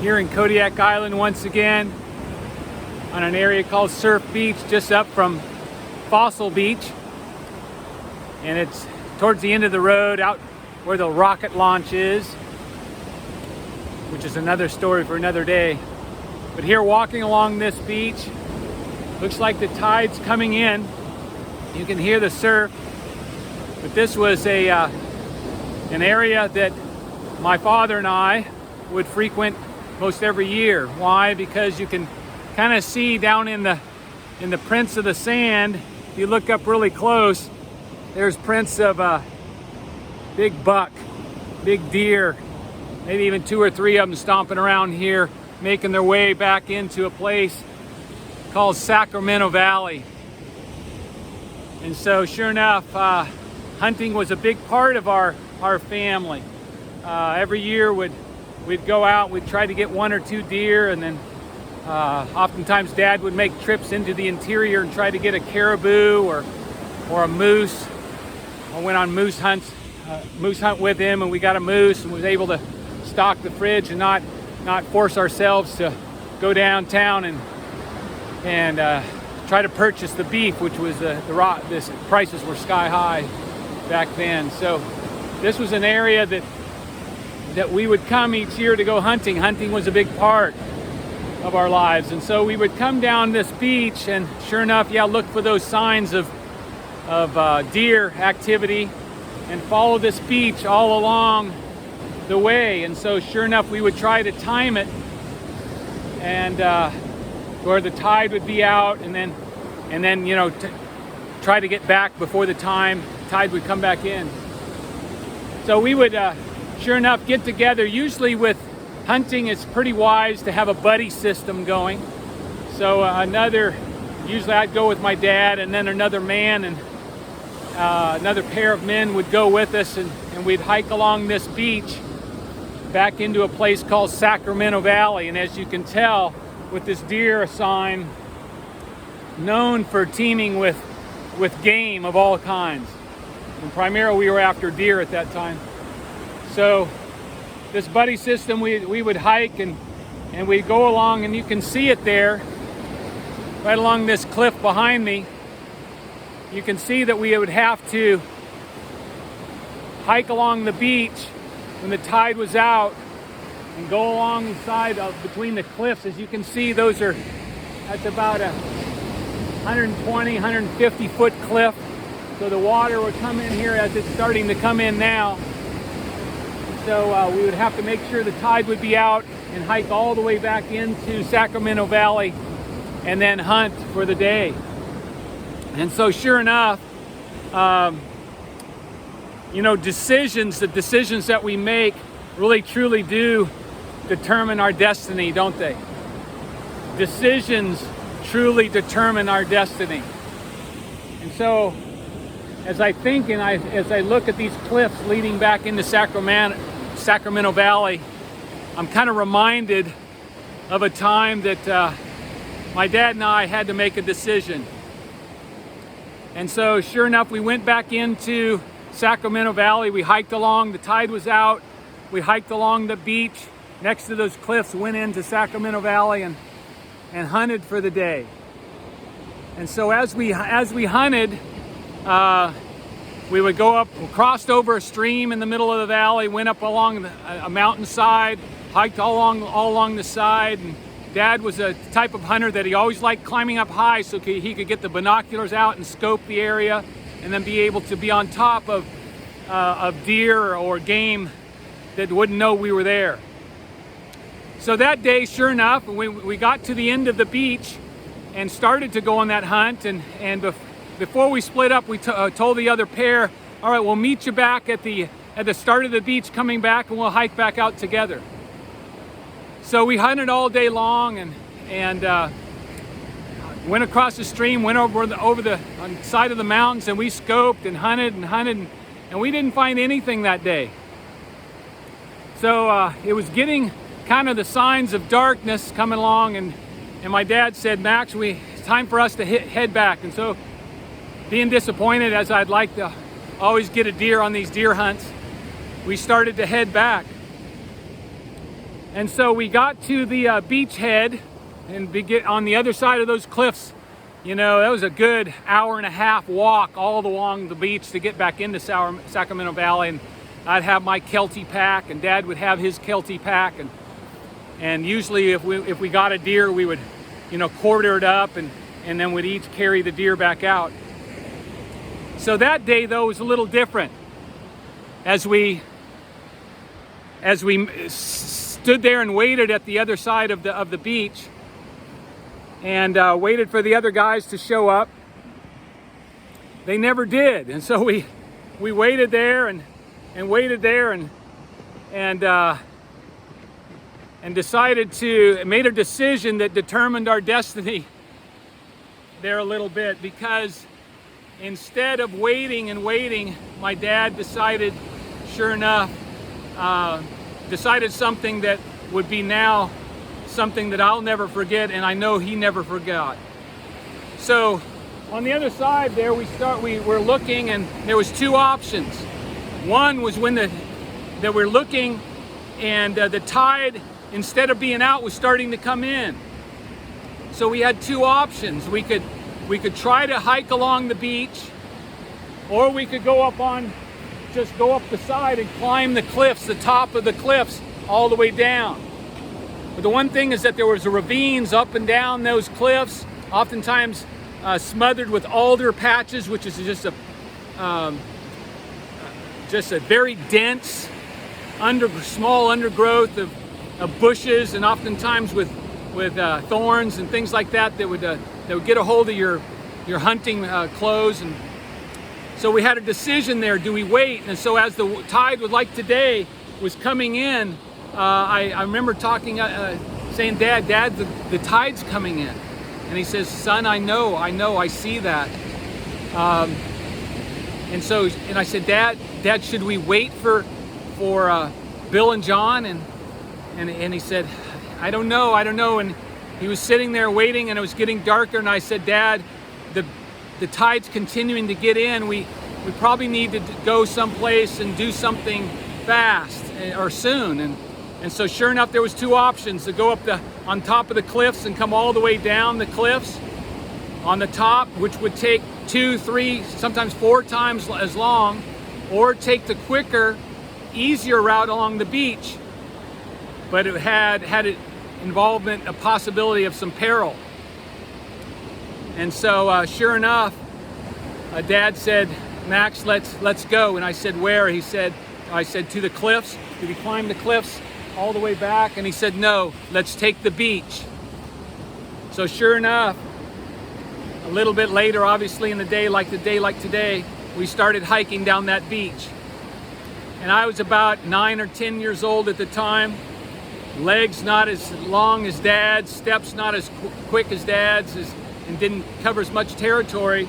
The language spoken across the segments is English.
here in Kodiak Island once again on an area called Surf Beach, just up from Fossil Beach. And it's towards the end of the road out where the rocket launch is, which is another story for another day. But here walking along this beach, looks like the tide's coming in. You can hear the surf. But this was an area that my father and I would frequent most every year. Why? Because you can kind of see down in the prints of the sand. If you look up really close, there's prints of a big buck, big deer, maybe even 2 or 3 of them stomping around here, making their way back into a place called Sacramento Valley. And so sure enough, hunting was a big part of our family. Every year we'd go out, we'd try to get 1 or 2 deer, and then oftentimes Dad would make trips into the interior and try to get a caribou or a moose. I went on moose hunt with him, and we got a moose and was able to stock the fridge and not force ourselves to go downtown and try to purchase the beef, which was the prices were sky high back then. So this was an area that we would come each year to go hunting. Hunting was a big part of our lives, and so we would come down this beach, and sure enough, look for those signs of deer activity and follow this beach all along the way. And so sure enough, we would try to time it and where the tide would be out, and then try to get back before the tide would come back in. So we would sure enough get together. Usually with hunting, it's pretty wise to have a buddy system going. So usually I'd go with my dad, and then another man and another pair of men would go with us, and we'd hike along this beach back into a place called Sacramento Valley. And as you can tell, with this deer sign, known for teeming with game of all kinds. And primarily we were after deer at that time. So this buddy system, we would hike and we'd go along, and you can see it there right along this cliff behind me. You can see that we would have to hike along the beach when the tide was out and go along the side between the cliffs. As you can see, that's about a 120, 150 foot cliff. So the water would come in here as it's starting to come in now. So we would have to make sure the tide would be out and hike all the way back into Sacramento Valley and then hunt for the day. And so sure enough, the decisions that we make really truly do determine our destiny, don't they? Decisions truly determine our destiny. And so as I think and as I look at these cliffs leading back into Sacramento Valley, I'm kind of reminded of a time that my dad and I had to make a decision. And so sure enough, we went back into Sacramento Valley. We hiked along, the tide was out. We hiked along the beach next to those cliffs, went into Sacramento Valley and hunted for the day. And so as we hunted, we would go up, crossed over a stream in the middle of the valley, went up along a mountainside, hiked all along the side. And Dad was a type of hunter that he always liked climbing up high so he could get the binoculars out and scope the area, and then be able to be on top of deer or game that wouldn't know we were there. So that day, sure enough, we got to the end of the beach and started to go on that hunt. And before we split up, we told the other pair, all right, we'll meet you back at the start of the beach coming back, and we'll hike back out together. So we hunted all day long and went across the stream, went over the side of the mountains, and we scoped and hunted, and we didn't find anything that day. So it was getting kind of the signs of darkness coming along, and my dad said, Max, it's time for us to head back. And so, being disappointed as I'd like to always get a deer on these deer hunts, we started to head back. And so we got to the beach head and get on the other side of those cliffs. You know, that was a good hour and a half walk all along the beach to get back into Sacramento Valley. And I'd have my Kelty pack, and Dad would have his Kelty pack. And usually if we got a deer, we would, you know, quarter it up and then we'd each carry the deer back out. So that day, though, was a little different. As we stood there and waited at the other side of the beach and waited for the other guys to show up, they never did. And so we waited there and waited there and made a decision that determined our destiny there a little bit, because instead of waiting and waiting, my dad decided, sure enough, decided something that would be now something that I'll never forget, and I know he never forgot. So on the other side there, we were looking, and there was two options. One was when that we're looking, and the tide, instead of being out, was starting to come in. So we had two options. We could try to hike along the beach, or we could go up the side and climb the cliffs, the top of the cliffs, all the way down. But the one thing is that there was ravines up and down those cliffs, oftentimes smothered with alder patches, which is just a very dense, small undergrowth of bushes, and oftentimes with thorns and things like that would get a hold of your hunting clothes. And so we had a decision there: do we wait? And so as the tide, like today, was coming in, I remember saying, Dad, the tide's coming in. And he says, son, I know, I see that. And I said, Dad, should we wait for Bill and John? And he said, I don't know. And he was sitting there waiting, and it was getting darker. And I said, Dad, the tide's continuing to get in. We probably need to go someplace and do something fast or soon. And so sure enough, there was two options: to go up on top of the cliffs and come all the way down the cliffs on the top, which would take 2, 3, sometimes 4 times as long, or take the quicker, easier route along the beach. But it had involvement, a possibility of some peril. And so sure enough, Dad said, Max, let's go. And I said, where? I said, to the cliffs. Did we climb the cliffs all the way back? And he said, no, let's take the beach. So sure enough, a little bit later, obviously in the day like today, we started hiking down that beach. And I was about 9 or 10 years old at the time. Legs not as long as Dad's, steps not as quick as Dad's, and didn't cover as much territory.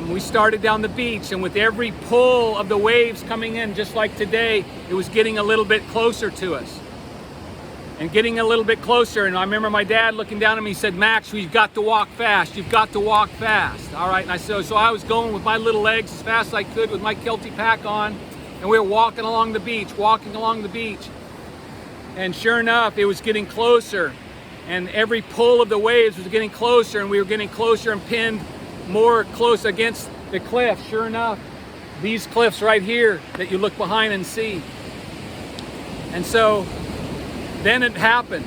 We started down the beach, and with every pull of the waves coming in, just like today, it was getting a little bit closer to us. And getting a little bit closer, and I remember my dad looking down at me, he said, Max, you've got to walk fast. You've got to walk fast. All right, and I said, so I was going with my little legs as fast as I could with my Kelty pack on, and we were walking along the beach. And sure enough, it was getting closer, and every pull of the waves was getting closer, and we were getting closer and pinned more close against the cliff. Sure enough, these cliffs right here that you look behind and see. And so then it happened.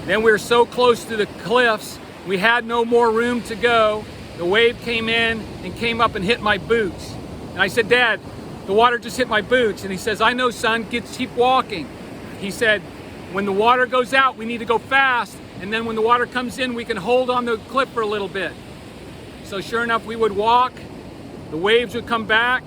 Then we were so close to the cliffs, we had no more room to go. The wave came in and came up and hit my boots. And I said, Dad, the water just hit my boots. And he says, I know, son, keep walking. He said, when the water goes out, we need to go fast. And then when the water comes in, we can hold on the cliff for a little bit. So sure enough, we would walk, the waves would come back,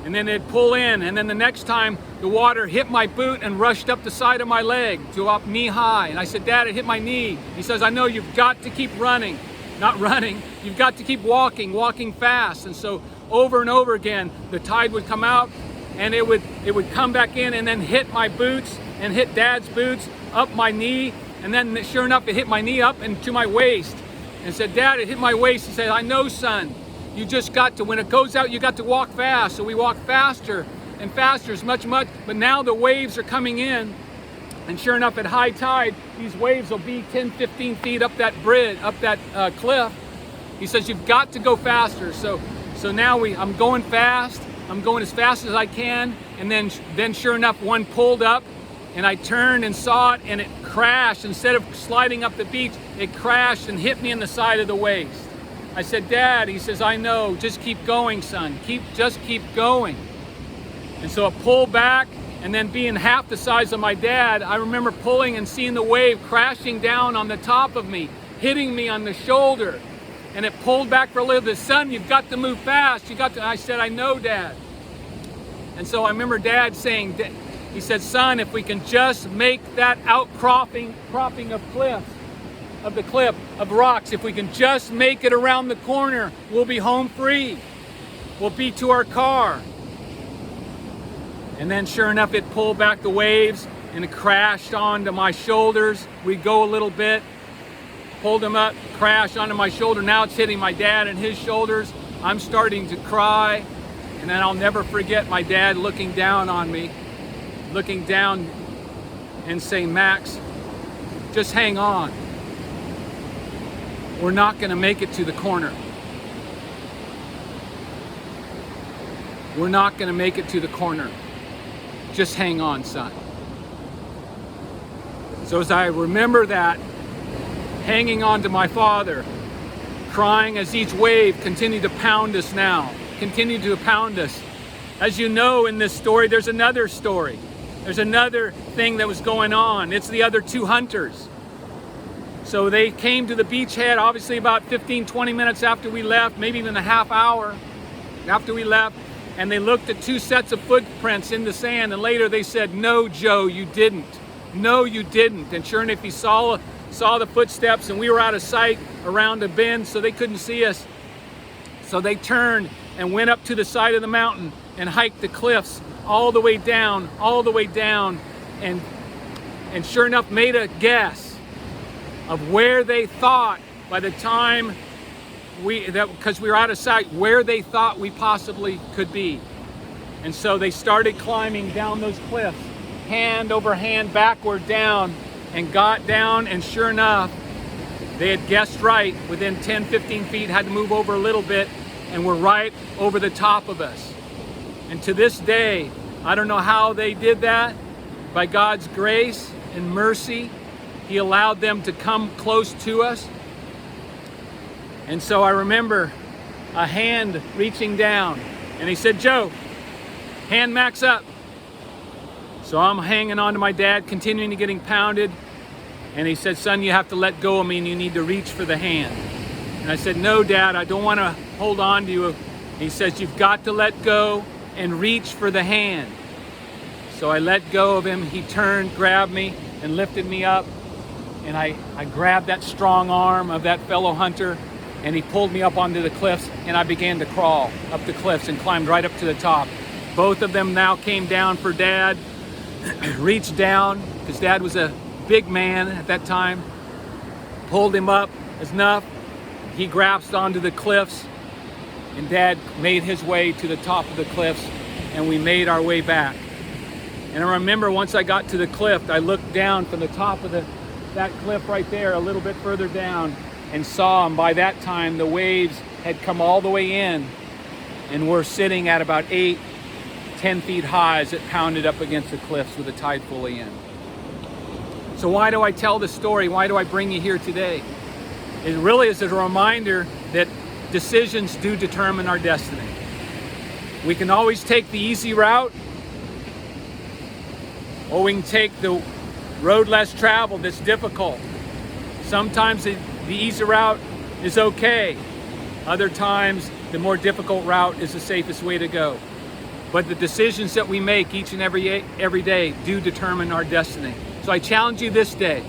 and then they'd pull in. And then the next time, the water hit my boot and rushed up the side of my leg to up knee high. And I said, Dad, it hit my knee. He says, I know, you've got to keep running. Not running, you've got to keep walking fast. And so over and over again, the tide would come out, and it would come back in and then hit my boots and hit Dad's boots up my knee. And then sure enough, it hit my knee up and to my waist. And said, Dad, it hit my waist. He said, I know, son. You just got to, when it goes out, you got to walk fast. So we walked faster and faster, as much. But now the waves are coming in, And sure enough, at high tide, these waves will be 10, 15 feet up that bridge, up that cliff. He says, you've got to go faster. So now I'm going fast. I'm going as fast as I can. And then sure enough, one pulled up, and I turned and saw it, and it crashed. Instead of sliding up the beach, it crashed and hit me in the side of the waist. I said, Dad, he says, I know, just keep going, son. Just keep going. And so it pulled back. And then being half the size of my dad, I remember pulling and seeing the wave crashing down on the top of me, hitting me on the shoulder. And it pulled back for a little bit. Son, you've got to move fast. I said, I know, Dad. And so I remember Dad saying, he said, son, if we can just make that outcropping of the cliff of rocks, if we can just make it around the corner, we'll be home free. We'll be to our car. And then sure enough, it pulled back the waves and it crashed onto my shoulders. We go a little bit, pulled him up, crashed onto my shoulder. Now it's hitting my dad and his shoulders. I'm starting to cry. And then I'll never forget my dad looking down on me, looking down and saying, Max, just hang on. We're not going to make it to the corner. We're not going to make it to the corner. Just hang on, son. So as I remember that, hanging on to my father, crying as each wave continued to pound us now, continued to pound us. As you know, in this story, there's another story. There's another thing that was going on. It's the other two hunters. So they came to the beachhead, obviously about 15, 20 minutes after we left, maybe even a half hour after we left. And they looked at two sets of footprints in the sand, and later they said, no, Joe, you didn't. No, you didn't. And sure enough, he saw the footsteps, and we were out of sight around a bend, so they couldn't see us. So they turned and went up to the side of the mountain and hiked the cliffs all the way down, and sure enough made a guess of where they thought by the time because we were out of sight, where they thought we possibly could be. And so they started climbing down those cliffs, hand over hand, backward down, and got down, and sure enough, they had guessed right. Within 10, 15 feet, had to move over a little bit, and were right over the top of us. And to this day, I don't know how they did that. By God's grace and mercy, He allowed them to come close to us. And so I remember a hand reaching down, and he said, Joe, hand Max up. So I'm hanging on to my dad, continuing to getting pounded. And he said, son, you have to let go of me and you need to reach for the hand. And I said, no, Dad, I don't want to hold on to you. He says, you've got to let go and reach for the hand. So I let go of him. He turned, grabbed me, and lifted me up. And I grabbed that strong arm of that fellow hunter, and he pulled me up onto the cliffs, and I began to crawl up the cliffs and climbed right up to the top. Both of them now came down for Dad, reached down, because Dad was a big man at that time, pulled him up enough. He grasped onto the cliffs, and Dad made his way to the top of the cliffs, and we made our way back. And I remember once I got to the cliff, I looked down from the top of that cliff right there, a little bit further down, and saw him. By that time, the waves had come all the way in, and we're sitting at about 8, 10 feet high as it pounded up against the cliffs with the tide fully in. So why do I tell this story? Why do I bring you here today? It really is a reminder that decisions do determine our destiny. We can always take the easy route, or we can take the road less traveled that's difficult. Sometimes the easy route is okay. Other times, the more difficult route is the safest way to go. But the decisions that we make each and every day do determine our destiny. So I challenge you this day.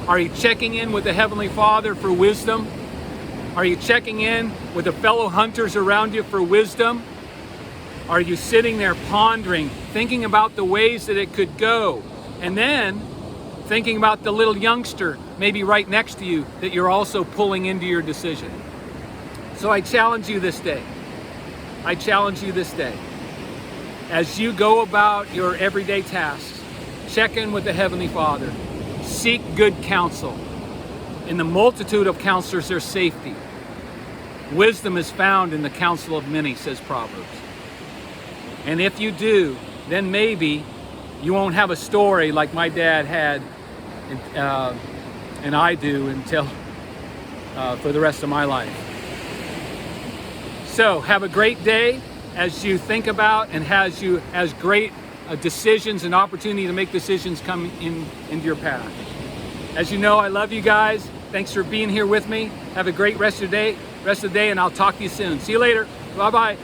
Are you checking in with the Heavenly Father for wisdom? Are you checking in with the fellow hunters around you for wisdom? Are you sitting there pondering, thinking about the ways that it could go? And then thinking about the little youngster maybe right next to you that you're also pulling into your decision. So I challenge you this day. As you go about your everyday tasks, Check in with the Heavenly Father. Seek good counsel. In the multitude of counselors, there's safety. Wisdom is found in the counsel of many, says Proverbs. And if you do, then maybe you won't have a story like my dad had and I do until for the rest of my life. So have a great day as you think about and as great decisions and opportunity to make decisions come into your path. As you know, I love you guys. Thanks for being here with me. Have a great rest of the day, and I'll talk to you soon. See you later. Bye-bye.